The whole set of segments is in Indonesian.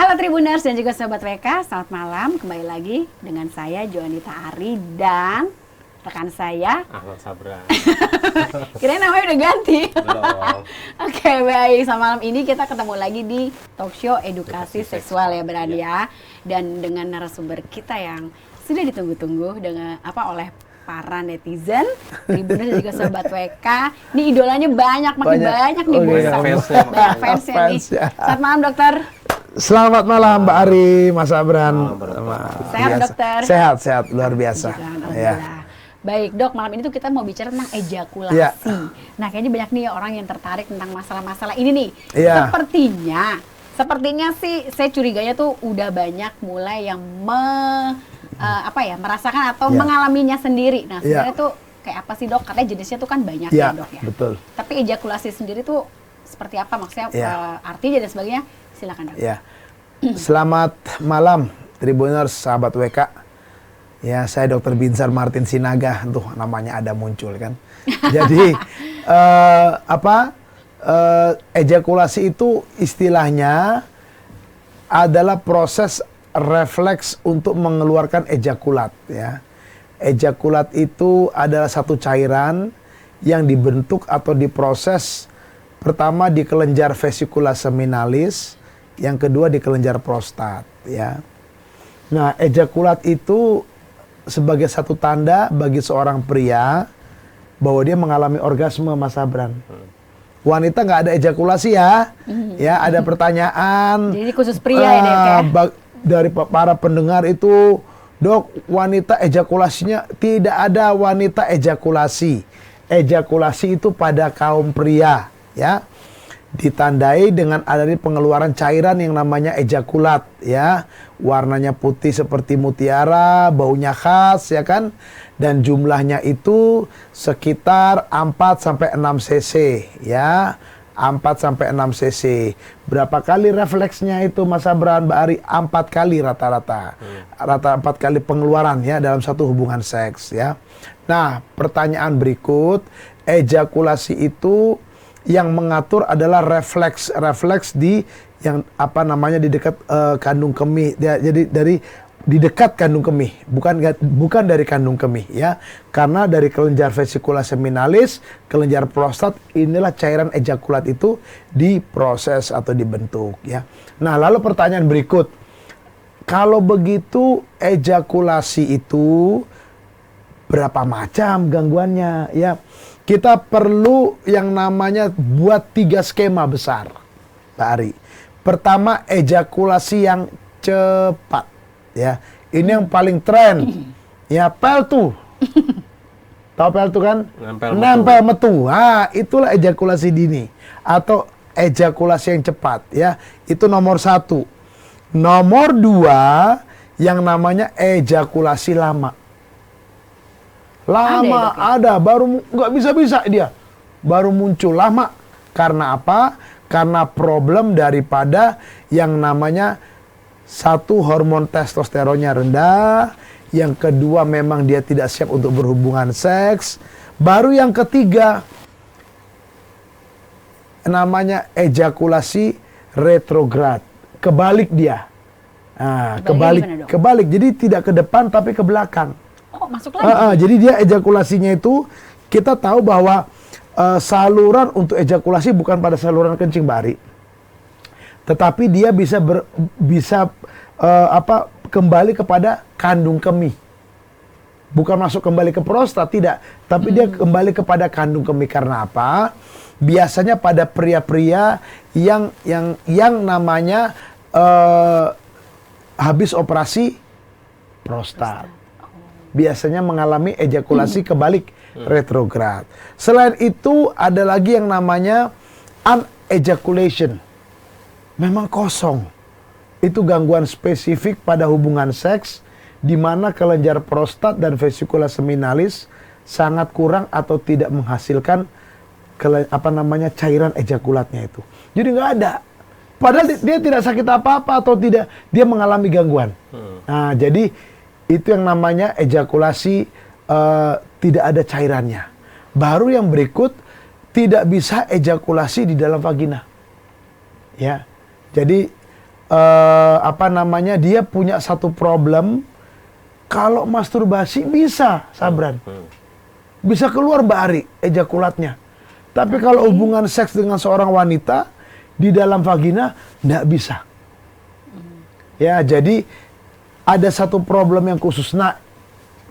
Halo Tribuners dan juga Sobat WK, selamat malam. Kembali lagi dengan saya Joanita Ari dan rekan saya Ahmad Sabran. Kirain namanya udah ganti. Belum. Oke, baik. Sama malam ini kita ketemu lagi di talk show edukasi seksual ya berani ya. Dan dengan narasumber kita yang sudah ditunggu-tunggu dengan oleh para netizen, Tribuners dan juga Sobat WK. Ini idolanya makin banyak nih bursa. Banyak fansnya nih. Selamat malam dokter. Selamat malam Mbak Ari, Mas Abran. Sehat dokter? Sehat, luar biasa. Alhamdulillah. Baik dok, malam ini tuh kita mau bicara tentang ejakulasi. Ya. Nah kayaknya banyak nih orang yang tertarik tentang masalah-masalah ini nih. Ya. Sepertinya sih saya curiganya tuh udah banyak mulai yang merasakan atau mengalaminya sendiri. Nah sebenarnya tuh kayak apa sih dok? Karena jenisnya tuh kan banyak ya dok ya. Betul. Tapi ejakulasi sendiri tuh seperti apa? Maksudnya artinya dan sebagainya. Silakan dok. Ya. Selamat malam Tribuners, sahabat WK. Ya, saya Dr. Binsar Martin Sinaga. Tuh namanya ada muncul kan. Jadi ejakulasi itu istilahnya adalah proses refleks untuk mengeluarkan ejakulat ya. Ejakulat itu adalah satu cairan yang dibentuk atau diproses pertama di kelenjar vesicula seminalis, yang kedua di kelenjar prostat ya. Nah, ejakulat itu sebagai satu tanda bagi seorang pria bahwa dia mengalami orgasme, Mas Abran. Wanita nggak ada ejakulasi ya. Ya, ada pertanyaan. Jadi khusus pria ini kayak dari para pendengar itu, dok, wanita ejakulasinya tidak ada wanita ejakulasi. Ejakulasi itu pada kaum pria, ya. Ditandai dengan adanya pengeluaran cairan yang namanya ejakulat ya, warnanya putih seperti mutiara, baunya khas ya kan, dan jumlahnya itu sekitar 4 sampai 6 cc ya, 4 sampai 6 cc. Berapa kali refleksnya itu Mas Abran, Mbak Ari? 4 kali rata-rata. Rata 4 kali pengeluaran ya dalam satu hubungan seks ya. Nah, pertanyaan berikut, ejakulasi itu yang mengatur adalah refleks di yang di dekat kandung kemih. Jadi di dekat kandung kemih, bukan dari kandung kemih ya. Karena dari kelenjar vesicula seminalis, kelenjar prostat, inilah cairan ejakulat itu diproses atau dibentuk ya. Nah, lalu pertanyaan berikut. Kalau begitu ejakulasi itu berapa macam gangguannya ya? Kita perlu yang namanya buat 3 skema besar, Pak Ari. Pertama, ejakulasi yang cepat, ya. Ini yang paling tren, ya, peltu. Tahu peltu kan? Nempel metu. Ah, itulah ejakulasi dini atau ejakulasi yang cepat, ya. Itu nomor 1. Nomor 2, yang namanya ejakulasi lama. Ada, baru nggak bisa dia baru muncul lama. Karena apa? Karena problem daripada yang namanya satu, hormon testosteronnya rendah, yang kedua memang dia tidak siap untuk berhubungan seks, baru yang ketiga namanya ejakulasi retrograd, kebalik dia. Nah, kebalik, jadi tidak ke depan tapi ke belakang. Oh, masuk lagi. Jadi dia ejakulasinya itu, kita tahu bahwa saluran untuk ejakulasi bukan pada saluran kencing, Mbak Ari. Tetapi dia bisa kembali kepada kandung kemih. Bukan masuk kembali ke prostat, tidak. Tapi dia kembali kepada kandung kemih. Karena apa? Biasanya pada pria-pria yang namanya habis operasi prostat. Biasanya mengalami ejakulasi kebalik retrograd. Selain itu ada lagi yang namanya unejaculation. Memang kosong. Itu gangguan spesifik pada hubungan seks di mana kelenjar prostat dan vesicula seminalis sangat kurang atau tidak menghasilkan cairan ejakulatnya itu. Jadi nggak ada. Padahal dia tidak sakit apa-apa atau tidak, dia mengalami gangguan. Nah, jadi itu yang namanya ejakulasi tidak ada cairannya. Baru yang berikut, tidak bisa ejakulasi di dalam vagina. Ya. Jadi dia punya satu problem. Kalau masturbasi bisa, Sabran. Bisa keluar Mbak Ari, ejakulatnya. Tapi kalau hubungan seks dengan seorang wanita di dalam vagina, nggak bisa. Ya, jadi ada satu problem yang khusus. Nah,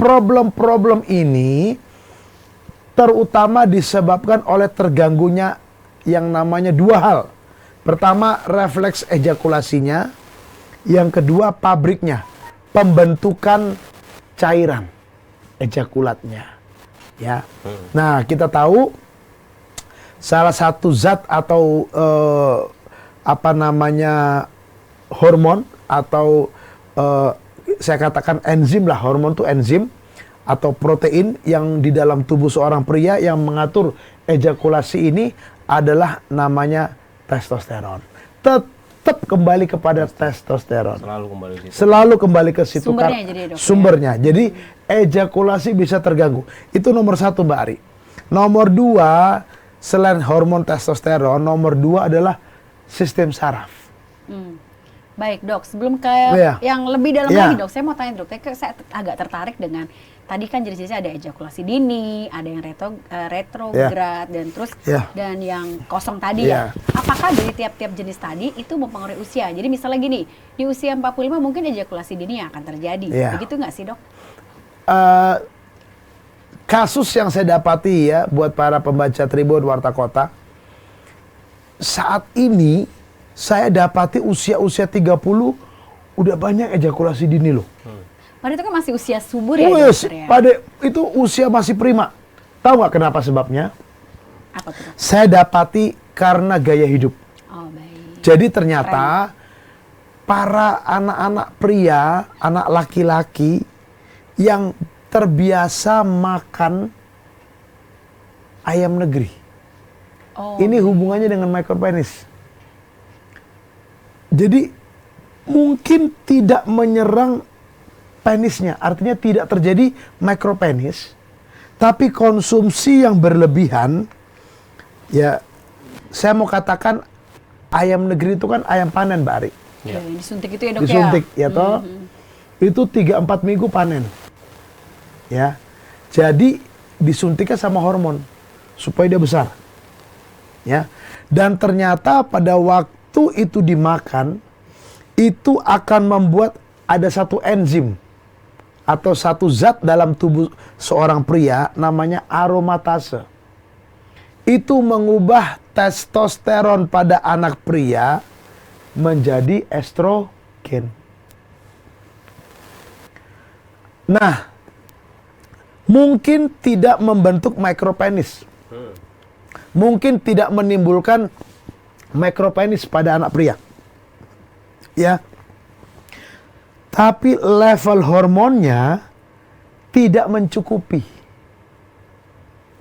problem-problem ini terutama disebabkan oleh terganggunya yang namanya dua hal. Pertama, refleks ejakulasinya. Yang kedua, pabriknya, pembentukan cairan ejakulatnya. Ya. Nah, kita tahu salah satu zat atau hormon atau saya katakan enzim lah, hormon itu enzim atau protein yang di dalam tubuh seorang pria yang mengatur ejakulasi ini adalah namanya testosteron. Tetap kembali kepada testosteron. Selalu kembali ke situ. Sumbernya jadi, Dok, sumbernya. Jadi ejakulasi bisa terganggu. Itu nomor satu, Mbak Ari. Nomor dua, selain hormon testosteron, nomor dua adalah sistem saraf. Baik Dok, sebelum ke yang lebih dalam lagi Dok, saya mau tanya Dok, saya agak tertarik dengan tadi kan jenis-jenisnya ada ejakulasi dini, ada yang retrograd dan terus dan yang kosong tadi ya. Apakah dari tiap-tiap jenis tadi itu mempengaruhi usia? Jadi misalnya gini, di usia 45 mungkin ejakulasi dini yang akan terjadi. Begitu nggak sih Dok? Kasus yang saya dapati ya buat para pembaca Tribun Warta Kota, saat ini saya dapati usia-usia 30 udah banyak ejakulasi dini loh. Padahal itu kan masih usia subur ya, dokter ya? Pada itu usia masih prima. Tahu nggak kenapa sebabnya? Apa tuh? Saya dapati karena gaya hidup. Oh, baik. Jadi ternyata para anak-anak pria, anak laki-laki yang terbiasa makan ayam negeri. Ini hubungannya dengan micropenis. Jadi mungkin tidak menyerang penisnya, artinya tidak terjadi micropenis, tapi konsumsi yang berlebihan, ya saya mau katakan ayam negeri itu kan ayam panen, Mbak Ari. Disuntik itu ya Dok, disuntik, ya toh. Itu 3-4 minggu panen. Ya. Jadi disuntiknya sama hormon supaya dia besar. Ya. Dan ternyata pada waktu itu dimakan, itu akan membuat ada satu enzim atau satu zat dalam tubuh seorang pria namanya aromatase. Itu mengubah testosteron pada anak pria menjadi estrogen. Nah, mungkin tidak membentuk micropenis. Mungkin tidak menimbulkan micropenis pada anak pria. Ya. Tapi level hormonnya tidak mencukupi.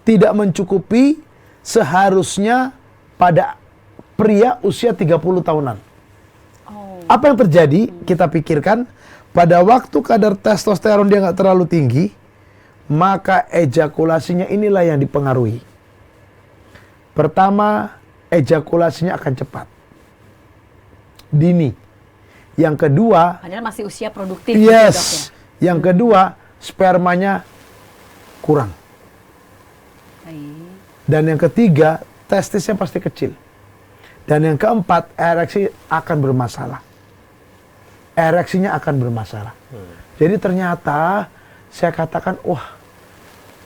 Tidak mencukupi seharusnya pada pria usia 30 tahunan. Apa yang terjadi? Kita pikirkan pada waktu kadar testosteron dia nggak terlalu tinggi, maka ejakulasinya inilah yang dipengaruhi. Pertama, ejakulasinya akan cepat, dini. Yang kedua, padahal masih usia produktif. Yes. Gitu, Dok, ya? Yang kedua, spermanya kurang. Dan yang ketiga, testisnya pasti kecil. Dan yang keempat, ereksi akan bermasalah. Ereksinya akan bermasalah. Jadi ternyata saya katakan, wah,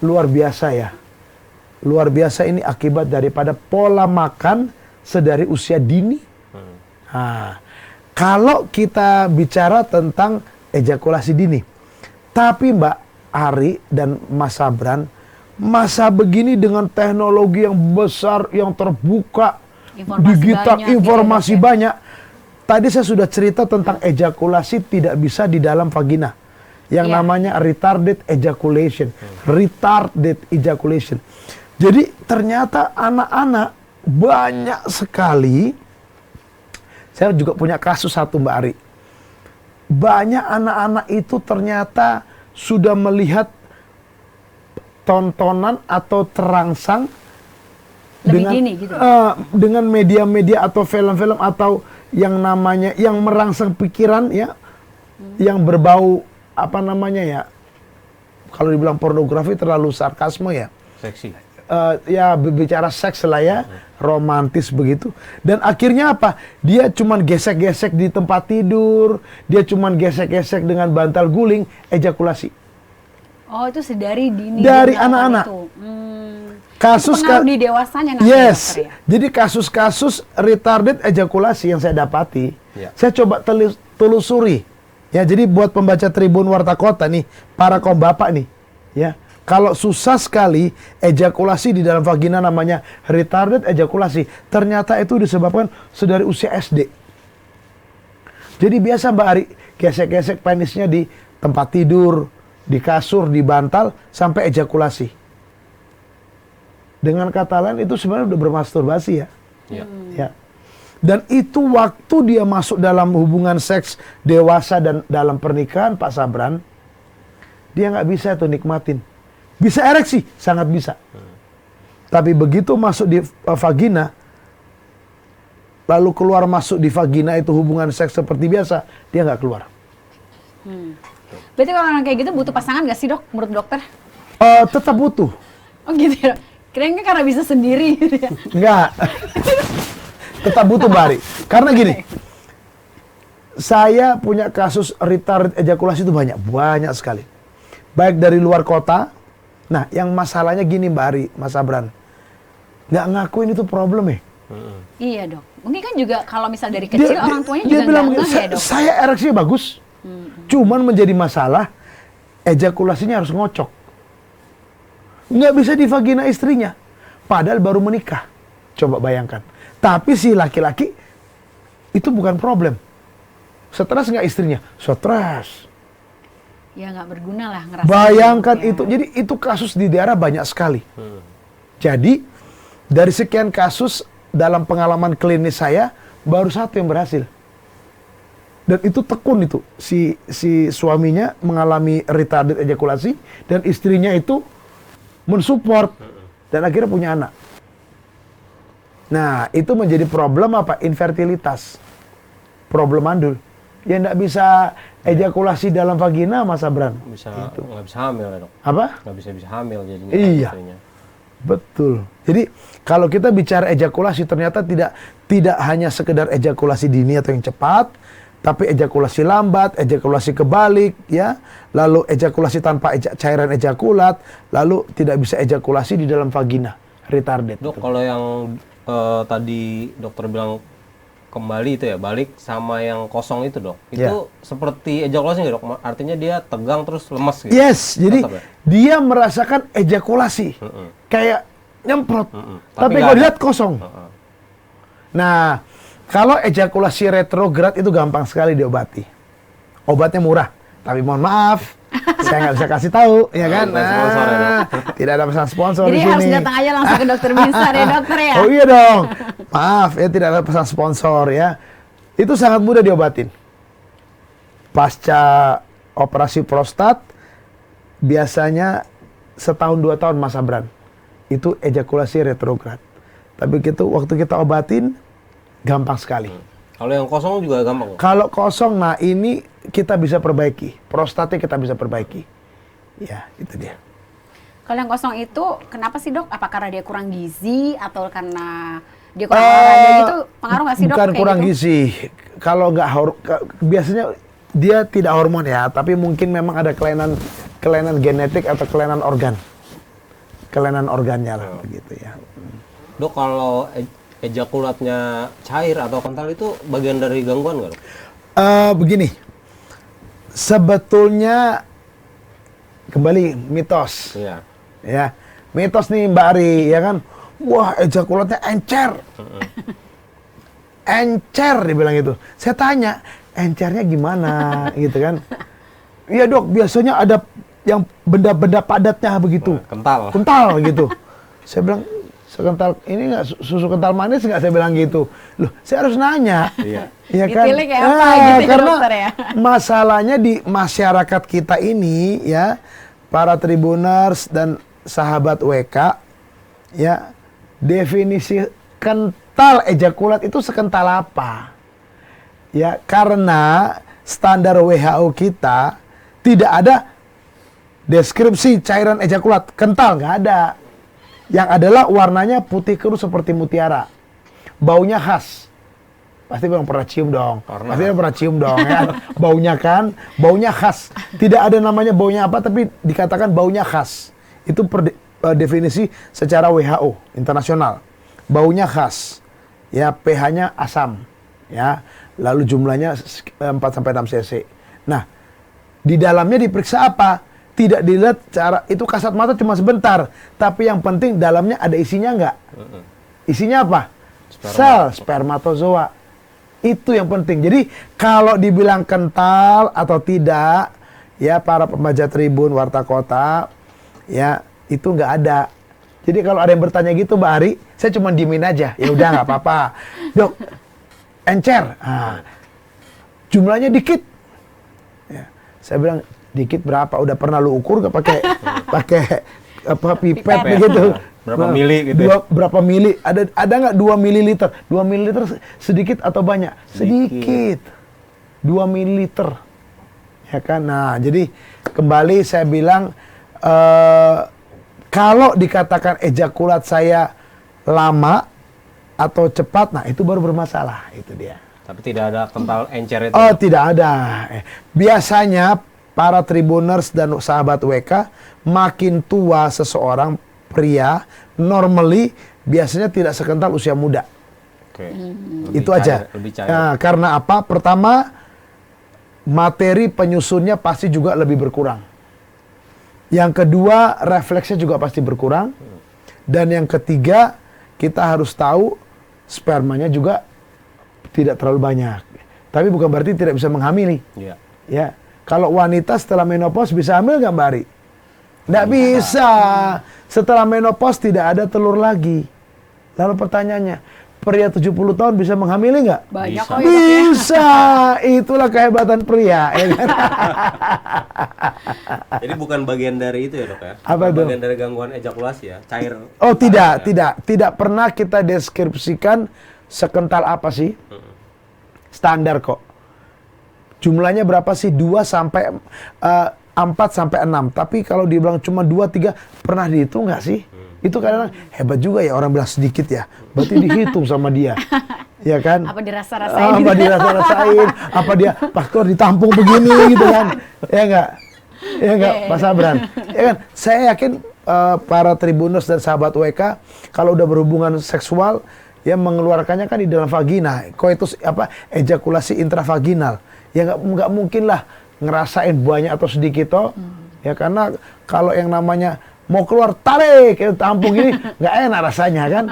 luar biasa ya. Luar biasa ini akibat daripada pola makan sedari usia dini. Nah, kalau kita bicara tentang ejakulasi dini, tapi Mbak Ari dan Mas Sabran, masa begini dengan teknologi yang besar, yang terbuka, digital, informasi banyak. Tadi saya sudah cerita tentang ejakulasi tidak bisa di dalam vagina, yang namanya retarded ejaculation, retarded ejaculation. Jadi ternyata anak-anak banyak sekali. Saya juga punya kasus satu, Mbak Ari. Banyak anak-anak itu ternyata sudah melihat tontonan atau terangsang lebih dini gitu. Dengan media-media atau film-film atau yang namanya yang merangsang pikiran ya, yang berbau apa namanya ya, kalau dibilang pornografi terlalu sarkasme ya, Seksi. ya berbicara seks lah ya, romantis begitu. Dan akhirnya apa? Dia cuman gesek-gesek di tempat tidur, dia cuman gesek-gesek dengan bantal guling, ejakulasi. Oh, itu sedari dini. Dari dia melakukan anak-anak. itu. Kasus itu pengaruh di dewasanya nanti, yes. dokter ya? Jadi kasus-kasus retarded ejakulasi yang saya dapati, Ya. saya coba telusuri. Ya, jadi buat pembaca Tribun Warta Kota nih, para kaum bapak nih, ya. Kalau susah sekali ejakulasi di dalam vagina namanya retarded ejakulasi, ternyata itu disebabkan sedari usia SD. Jadi biasa Mbak Ari, gesek-gesek penisnya di tempat tidur, di kasur, di bantal, sampai ejakulasi. Dengan kata lain itu sebenarnya udah bermasturbasi ya. Ya. Ya. Dan itu waktu dia masuk dalam hubungan seks dewasa dan dalam pernikahan Pak Sabran, dia nggak bisa tuh nikmatin. Bisa ereksi, sangat bisa. Tapi begitu masuk di vagina, lalu keluar masuk di vagina itu hubungan seks seperti biasa, dia nggak keluar. Berarti kalau orang kayak gitu butuh pasangan nggak sih dok, menurut dokter? Tetap butuh. Oh gitu ya, kirain kan karena bisa sendiri gitu ya. Enggak. Tetap butuh Bari. Karena gini, saya punya kasus retarded ejakulasi itu banyak sekali. Baik dari luar kota. Nah, yang masalahnya gini Mbak Ari, Mas Abran. Nggak ngakuin itu problem ya. Iya dok, mungkin kan juga kalau misal dari kecil orang tuanya juga bilang, nggak ngeh ya dok. saya ereksinya bagus. Cuman menjadi masalah, ejakulasinya harus ngocok. Nggak bisa di vagina istrinya. Padahal baru menikah. Coba bayangkan. Tapi si laki-laki itu bukan problem. Stres nggak istrinya? Stres. Ya nggak berguna lah ngerasa. Bayangkan ya. itu. Jadi itu kasus di daerah banyak sekali. Jadi dari sekian kasus dalam pengalaman klinis saya baru satu yang berhasil. Dan itu tekun itu. Si suaminya mengalami retarded ejakulasi dan istrinya itu mensupport dan akhirnya punya anak. Nah, itu menjadi problem apa? Infertilitas. Problem mandul. Ya nggak bisa ejakulasi dalam vagina, Mas Abran. Nggak bisa hamil ya dok. Apa? Nggak bisa hamil jadinya. Iya. istrinya. Betul. Jadi kalau kita bicara ejakulasi ternyata tidak hanya sekedar ejakulasi dini atau yang cepat, tapi ejakulasi lambat, ejakulasi kebalik, ya, lalu ejakulasi tanpa cairan ejakulat, lalu tidak bisa ejakulasi di dalam vagina, retarded. Dok, kalau yang tadi dokter bilang kembali itu ya, balik sama yang kosong itu dok, itu Ya. seperti ejakulasi nggak dok? Artinya dia tegang terus lemas gitu? Yes, jadi Tetap ya? dia merasakan ejakulasi, kayak nyemprot, Tapi tapi nggak kalau ada. dilihat kosong. Nah, kalau ejakulasi retrograd itu gampang sekali diobati. Obatnya murah, tapi mohon maaf, saya nggak bisa kasih tahu, ya kan? Bukan sponsor ya, Dok. Tidak ada pesan sponsor Jadi di sini. harus datang aja langsung ke dokter Binsar ya dokter ya. Oh iya dong, maaf ya tidak ada pesan sponsor ya. Itu sangat mudah diobatin. Pasca operasi prostat, biasanya setahun 2 tahun Mas Abran. Itu ejakulasi retrograd. Tapi gitu, waktu kita obatin, gampang sekali. Kalau yang kosong juga gampang. Kalau kosong, nah ini kita bisa perbaiki. Prostatnya kita bisa perbaiki. Ya, itu dia. Kalau yang kosong itu kenapa sih dok? Apa karena dia kurang gizi atau karena dia kurang olahraga gitu? Pengaruh nggak sih dok? Bukan kayak kurang gitu? gizi. Kalau nggak biasanya dia tidak hormon ya, tapi mungkin memang ada kelainan genetik atau kelainan organ. Kelainan organnya lah, begitu ya. Dok, kalau ejakulatnya cair atau kental itu bagian dari gangguan nggak dok? Begini, sebetulnya kembali mitos. Iya. Ya, mitos nih Mbak Ari, ya kan? Wah, ejakulatnya encer. Encer dibilang itu. Saya tanya, encernya gimana gitu kan? Iya dok, biasanya ada yang benda-benda padatnya begitu. Kental. Kental gitu. Saya bilang, sekental ini nggak susu kental manis nggak, saya bilang gitu. Loh, saya harus nanya. Iya. Ya kan? Dipilih kayak apa gitu ya, karena dokter ya? masalahnya di masyarakat kita ini ya, para tribuners dan sahabat WK ya, definisi kental ejakulat itu sekental apa? Ya, karena standar WHO kita tidak ada deskripsi cairan ejakulat kental, nggak ada. Yang adalah warnanya putih keruh seperti mutiara, baunya khas. Pasti bang pernah cium dong, pasti pernah cium dong, ya. Baunya khas. Tidak ada namanya baunya apa, tapi dikatakan baunya khas. Itu definisi secara WHO internasional. Baunya khas, ya pH-nya asam, ya. Lalu jumlahnya 4-6 cc. Nah, di dalamnya diperiksa apa? Tidak dilihat cara, itu kasat mata cuma sebentar. Tapi yang penting dalamnya ada isinya nggak? Isinya apa? Sel spermatozoa. Itu yang penting. Jadi kalau dibilang kental atau tidak, ya para pembaca Tribun, Warta Kota, ya itu nggak ada. Jadi kalau ada yang bertanya gitu Mbak Ari, saya cuma diemin aja. Ya udah nggak apa-apa. Dok, encer, jumlahnya dikit. Ya, saya bilang dikit berapa? Udah pernah lu ukur nggak pakai apa pipet begitu? Berapa mili gitu? Berapa mili? Ada nggak 2 mililiter? 2 mililiter sedikit atau banyak? Sedikit. 2 mililiter. Ya kan? Nah, jadi kembali saya bilang kalau dikatakan ejakulat saya lama atau cepat, nah itu baru bermasalah, itu dia. Tapi tidak ada kental encer itu? Oh, tidak ada. Biasanya para Tribuners dan sahabat WK, makin tua seseorang pria, normally biasanya tidak sekental usia muda. Oke. Itu aja. Lebih cair. Nah, karena apa? Pertama, materi penyusunnya pasti juga lebih berkurang. Yang kedua, refleksnya juga pasti berkurang. Dan yang ketiga, kita harus tahu spermanya juga tidak terlalu banyak. Tapi bukan berarti tidak bisa menghamili. Iya. Ya. Kalau wanita setelah menopause bisa hamil nggak Mbak Ari? Nggak bisa. Setelah menopause tidak ada telur lagi. Lalu pertanyaannya, pria 70 tahun bisa menghamili nggak? Banyak Bisa. kok ya, Dok, ya. Bisa. Itulah kehebatan pria. Ya kan? Jadi bukan bagian dari itu ya dok ya? Apa Bukan tuh? bagian dari gangguan ejakulasi ya? Cair? Oh tidak, tidak pernah kita deskripsikan sekental apa sih? Standar kok. Jumlahnya berapa sih? 4 sampai 6. Tapi kalau dibilang cuma 2, 3, pernah dihitung nggak sih? Itu kadang hebat juga ya, orang bilang sedikit ya. Berarti dihitung sama dia. Ya kan? Apa dirasa-rasain? Apa dirasa-rasain? Apa dia pas keluar ditampung begini gitu kan? Ya enggak? Ya enggak, Pak Sabran? Ya kan? Saya yakin para Tribuners dan sahabat WK kalau udah berhubungan seksual ya mengeluarkannya kan di dalam vagina. Koitus apa? Ejakulasi intravaginal. Ya nggak mungkin lah ngerasain banyak atau sedikit toh. Ya karena kalau yang namanya mau keluar tarik itu tampung ini nggak enak rasanya kan.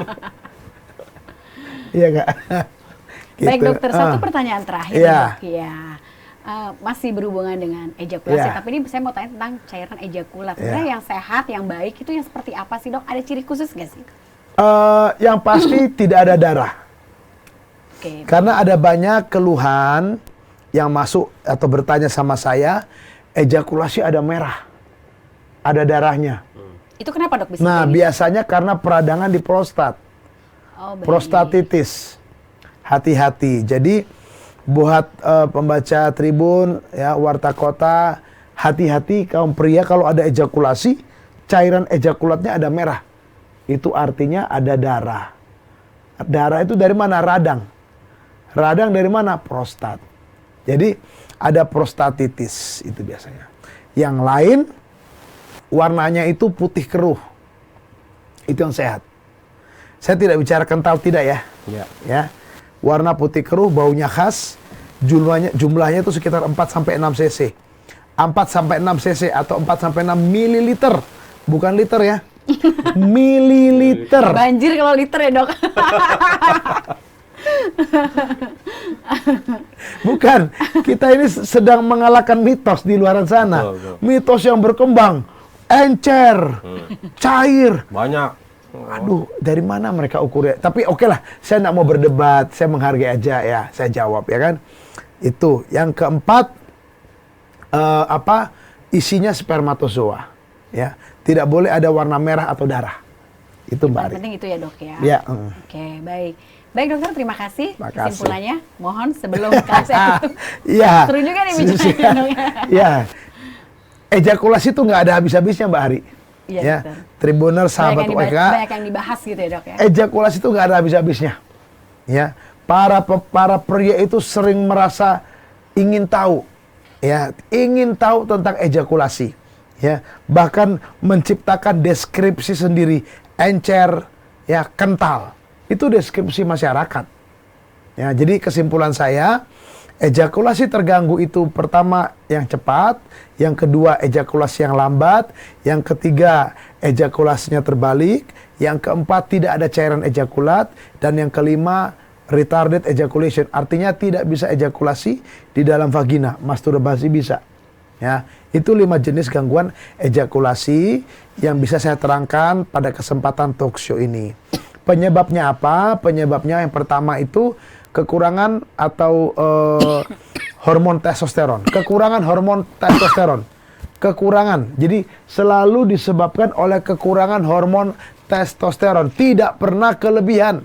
Iya nggak? Gitu. Baik dokter, satu pertanyaan terakhir Iya. Dok. Ya. Masih berhubungan dengan ejakulasi, Iya. tapi ini saya mau tanya tentang cairan ejakulat. Sebenarnya yang sehat, yang baik itu yang seperti apa sih dok? Ada ciri khusus nggak sih? Yang pasti tidak ada darah. Oke. Karena ada banyak keluhan yang masuk atau bertanya sama saya, ejakulasi ada merah, ada darahnya. Itu kenapa dok bisa? Nah, kayak gitu? biasanya karena peradangan di prostat, Oh, baik. prostatitis. Hati-hati. Jadi buat pembaca Tribun, ya Warta Kota, hati-hati kaum pria kalau ada ejakulasi, cairan ejakulatnya ada merah. Itu artinya ada darah. Darah itu dari mana? Radang. Radang dari mana? Prostat. Jadi ada prostatitis itu biasanya. Yang lain warnanya itu putih keruh. Itu yang sehat. Saya tidak bicara kental tidak ya. Iya. Ya. Warna putih keruh, baunya khas, jumlahnya itu sekitar 4 sampai 6 cc. 4 sampai 6 cc atau 4 sampai 6 mililiter. Bukan liter ya. Mililiter. Banjir kalau liter ya dok. Bukan, kita ini sedang mengalahkan mitos di luar sana. Betul, betul. Mitos yang berkembang, encer, cair. Banyak. Aduh, dari mana mereka ukurnya? Tapi oke lah, saya nggak mau berdebat, saya menghargai aja ya, saya jawab ya kan. Itu. Yang keempat, isinya spermatozoa, ya. Tidak boleh ada warna merah atau darah. Itu Mbak Yang Ari. penting itu ya dok ya. Ya. Oke, baik. Baik dokter, terima kasih. Terima kasih. Kesimpulannya, mohon sebelum kasih. Iya. Seru juga nih bicaranya dok. Iya. Ejakulasi itu nggak ada habis-habisnya Mbak Ari. Iya, Ya. dokter. Tribunal sahabat Banyak WK. banyak yang dibahas gitu ya dok ya. Ejakulasi itu nggak ada habis-habisnya. Ya. Para pria itu sering merasa ingin tahu, ya, ingin tahu tentang ejakulasi, ya, bahkan menciptakan deskripsi sendiri, encer, ya, kental, itu deskripsi masyarakat, ya. Jadi kesimpulan saya, ejakulasi terganggu itu pertama yang cepat, yang kedua ejakulasi yang lambat, yang ketiga ejakulasinya terbalik, yang keempat tidak ada cairan ejakulat, dan yang kelima retarded ejaculation, artinya tidak bisa ejakulasi di dalam vagina, masturbasi bisa. Ya, itu 5 jenis gangguan ejakulasi yang bisa saya terangkan pada kesempatan talk show ini. Penyebabnya apa? Penyebabnya yang pertama itu kekurangan atau hormon testosteron. Kekurangan hormon testosteron. Kekurangan. Jadi selalu disebabkan oleh kekurangan hormon testosteron, tidak pernah kelebihan.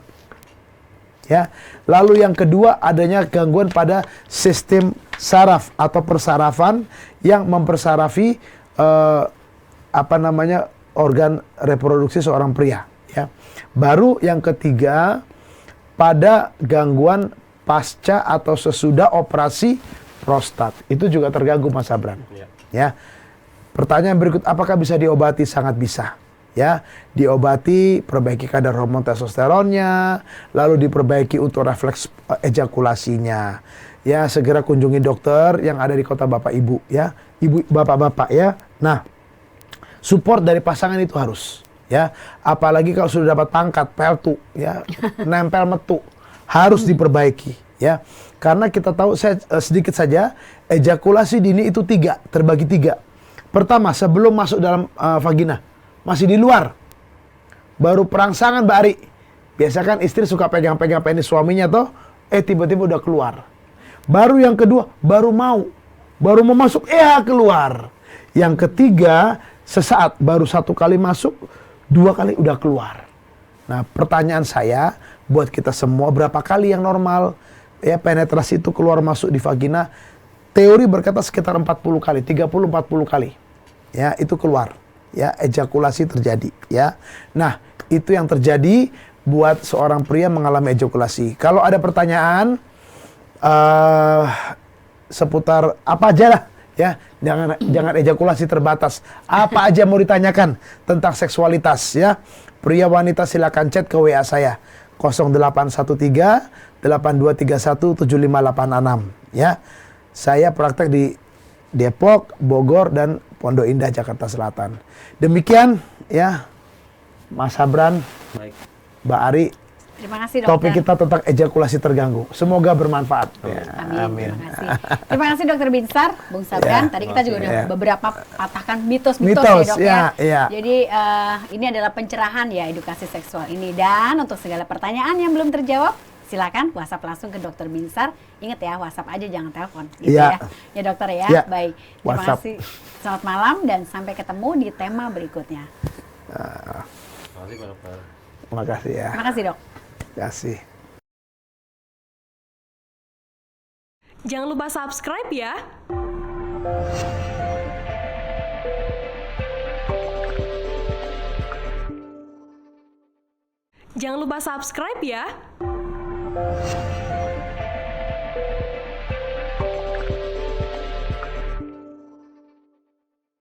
Ya. Lalu yang kedua adanya gangguan pada sistem saraf atau persarafan yang mempersarafi organ reproduksi seorang pria, ya. Baru yang ketiga pada gangguan pasca atau sesudah operasi prostat. Itu juga terganggu Mas Abran. Ya. Pertanyaan berikut, apakah bisa diobati? Sangat bisa. Ya, diobati, perbaiki kadar hormon testosteronnya, lalu diperbaiki untuk refleks ejakulasinya. Ya, segera kunjungi dokter yang ada di kota Bapak Ibu, ya. Ibu, bapak-bapak, ya. Nah, support dari pasangan itu harus, ya. Apalagi kalau sudah dapat pangkat, peltu, ya, nempel metu, harus diperbaiki, ya. Karena kita tahu, saya sedikit saja, ejakulasi dini itu terbagi tiga. Pertama, sebelum masuk dalam vagina. Masih di luar, baru perangsangan Mbak Ari. Biasa kan istri suka pegang-pegang penis suaminya toh, tiba-tiba udah keluar. Baru yang kedua, baru mau masuk, keluar. Yang ketiga, sesaat, baru 1 kali masuk, 2 kali udah keluar. Nah, pertanyaan saya buat kita semua, berapa kali yang normal ya penetrasi itu keluar masuk di vagina? Teori berkata sekitar 40 kali, 30-40 kali. Ya, itu keluar. Ya, ejakulasi terjadi, ya. Nah, itu yang terjadi buat seorang pria mengalami ejakulasi. Kalau ada pertanyaan seputar apa aja lah, ya, jangan ejakulasi terbatas. Apa aja mau ditanyakan tentang seksualitas, ya. Pria wanita silakan chat ke WA saya 0813 8231 7586, ya. Saya praktek di Depok, Bogor, dan Pondok Indah, Jakarta Selatan. Demikian, ya, Mas Abran, Baik. Mbak Ari, Terima kasih dokter. topik kita tentang ejakulasi terganggu. Semoga bermanfaat. Ya, Amin. Terima kasih. Terima kasih Dokter Binsar, Bung Sabran. Tadi kita juga udah beberapa patahkan mitos-mitos ya dok ya. Ya. Jadi ini adalah pencerahan ya edukasi seksual ini. Dan untuk segala pertanyaan yang belum terjawab, silakan WhatsApp langsung ke Dokter Binsar. Ingat ya, WhatsApp aja, jangan telepon. Gitu ya. Ya dokter ya. Ya. Baik. Terima WhatsApp. kasih. Selamat malam dan sampai ketemu di tema berikutnya. Terima kasih Pak Dokter. Terima kasih ya. Terima kasih dok. Terima kasih. Jangan lupa subscribe ya. Jangan lupa subscribe ya.